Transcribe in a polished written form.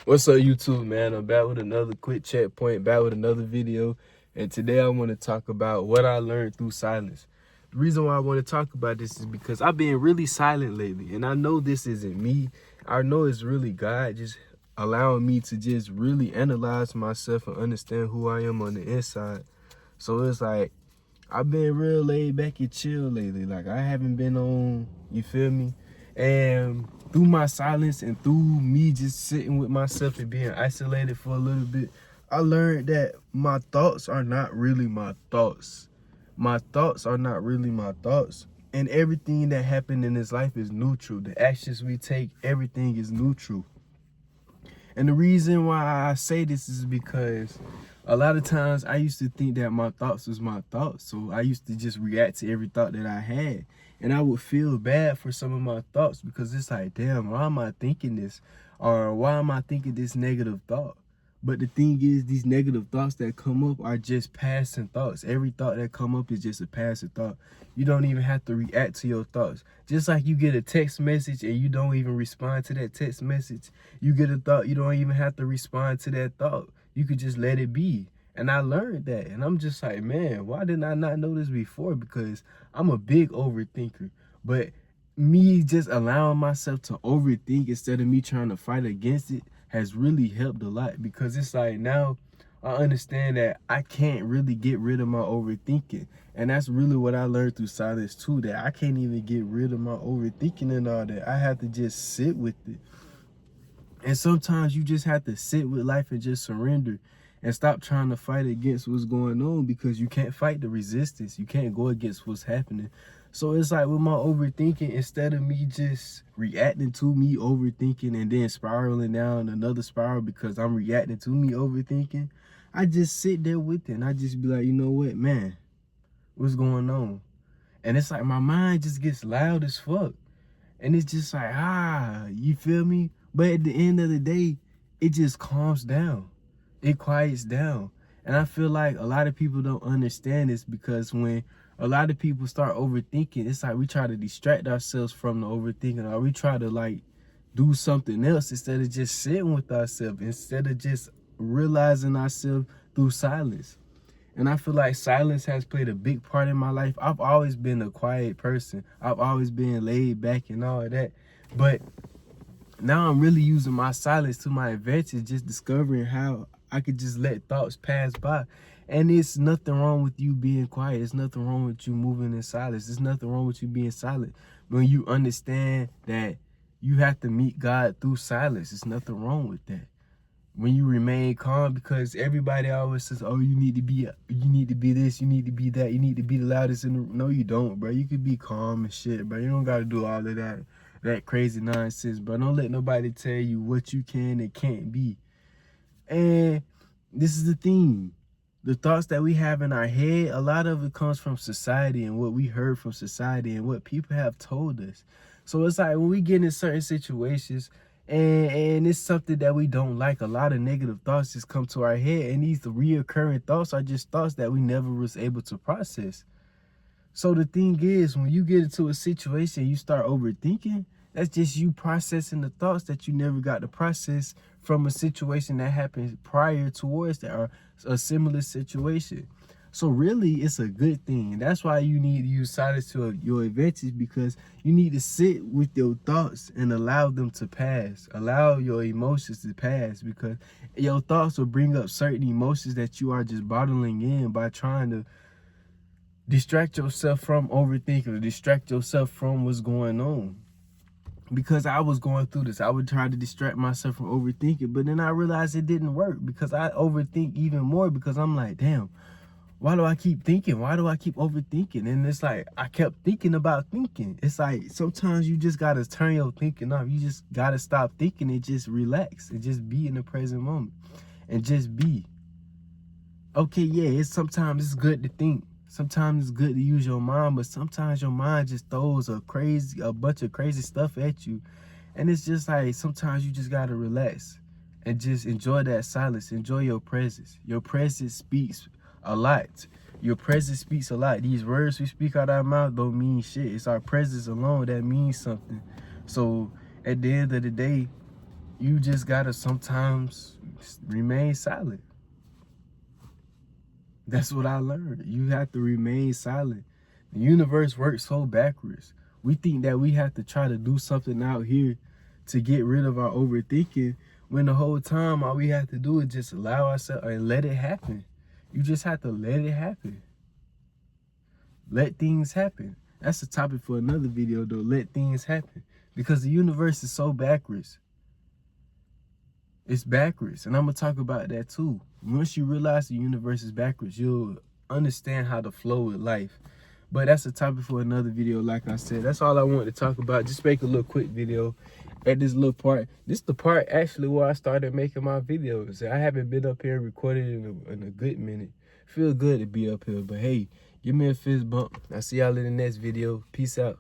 What's up, YouTube, man? I'm back with another quick checkpoint, back with another video. And today I want to talk about what I learned through silence. The reason why I want to talk about this is because I've been really silent lately. And I know this isn't me. I know it's really God just allowing me to just really analyze myself and understand who I am on the inside. So it's like, I've been real laid back and chill lately. Like, I haven't been on, you feel me? And through my silence and through me just sitting with myself and being isolated for a little bit, I learned that my thoughts are not really my thoughts. My thoughts are not really my thoughts. And everything that happened in this life is neutral. The actions we take, everything is neutral. And the reason why I say this is because a lot of times I used to think that my thoughts was my thoughts. So I used to just react to every thought that I had. And I would feel bad for some of my thoughts because it's like, damn, why am I thinking this? Or why am I thinking this negative thought? But the thing is, these negative thoughts that come up are just passing thoughts. Every thought that come up is just a passing thought. You don't even have to react to your thoughts. Just like you get a text message and you don't even respond to that text message. You get a thought, you don't even have to respond to that thought. You could just let it be. And I learned that. And I'm just like, man, why didn't I not know this before? Because I'm a big overthinker. But me just allowing myself to overthink instead of me trying to fight against it has really helped a lot, because it's like now I understand that I can't really get rid of my overthinking. And that's really what I learned through silence too, that I can't even get rid of my overthinking and all that. I have to just sit with it. And sometimes you just have to sit with life and just surrender and stop trying to fight against what's going on, because you can't fight the resistance. You can't go against what's happening. So it's like with my overthinking, instead of me just reacting to me overthinking and then spiraling down another spiral because I'm reacting to me overthinking, I just sit there with it and I just be like, you know what, man, what's going on? And it's like my mind just gets loud as fuck. And it's just like, you feel me? But at the end of the day, it just calms down. It quiets down. And I feel like a lot of people don't understand this, because when a lot of people start overthinking, it's like we try to distract ourselves from the overthinking, or we try to like do something else instead of just sitting with ourselves, instead of just realizing ourselves through silence. And I feel like silence has played a big part in my life. I've always been a quiet person. I've always been laid back and all of that. But now I'm really using my silence to my advantage, just discovering how I could just let thoughts pass by. And it's nothing wrong with you being quiet. It's nothing wrong with you moving in silence. There's nothing wrong with you being silent. When you understand that you have to meet God through silence, there's nothing wrong with that. When you remain calm, because everybody always says, oh, you need to be this, you need to be that, you need to be the loudest in the room. No, you don't, bro. You could be calm and shit, bro. You don't got to do all of that crazy nonsense, bro. Don't let nobody tell you what you can and can't be. And this is the thing. The thoughts that we have in our head, a lot of it comes from society and what we heard from society and what people have told us. So it's like when we get in certain situations and it's something that we don't like, a lot of negative thoughts just come to our head. And these reoccurring thoughts are just thoughts that we never was able to process. So the thing is, when you get into a situation, you start overthinking, that's just you processing the thoughts that you never got to process from a situation that happened prior towards that, or a similar situation. So really, it's a good thing. That's why you need to use silence to your advantage, because you need to sit with your thoughts and allow them to pass. Allow your emotions to pass, because your thoughts will bring up certain emotions that you are just bottling in by trying to distract yourself from overthinking, or distract yourself from what's going on. Because I was going through this, I would try to distract myself from overthinking, but then I realized it didn't work, because I overthink even more, because I'm like, damn, why do I keep thinking? Why do I keep overthinking? And it's like, I kept thinking about thinking. It's like, sometimes you just got to turn your thinking off. You just got to stop thinking and just relax and just be in the present moment and just be. Okay, yeah, sometimes it's good to think. Sometimes it's good to use your mind, but sometimes your mind just throws a bunch of crazy stuff at you. And it's just like, sometimes you just gotta relax and just enjoy that silence. Enjoy your presence. Your presence speaks a lot. Your presence speaks a lot. These words we speak out our mouth don't mean shit. It's our presence alone that means something. So at the end of the day, You just gotta sometimes remain silent. That's what I learned. You have to remain silent. The universe works so backwards. We think that we have to try to do something out here to get rid of our overthinking, when the whole time all we have to do is just allow ourselves and let it happen. You just have to let it happen. Let things happen. That's the topic for another video though. Let things happen. Because the universe is so backwards. It's backwards. And I'm going to talk about that too. Once you realize the universe is backwards, you'll understand how to flow with life. But that's a topic for another video. Like I said, that's all I wanted to talk about. Just make a little quick video at this little part. This is the part actually where I started making my videos. I haven't been up here recording in a good minute. Feel good to be up here. But hey, give me a fist bump. I'll see y'all in the next video. Peace out.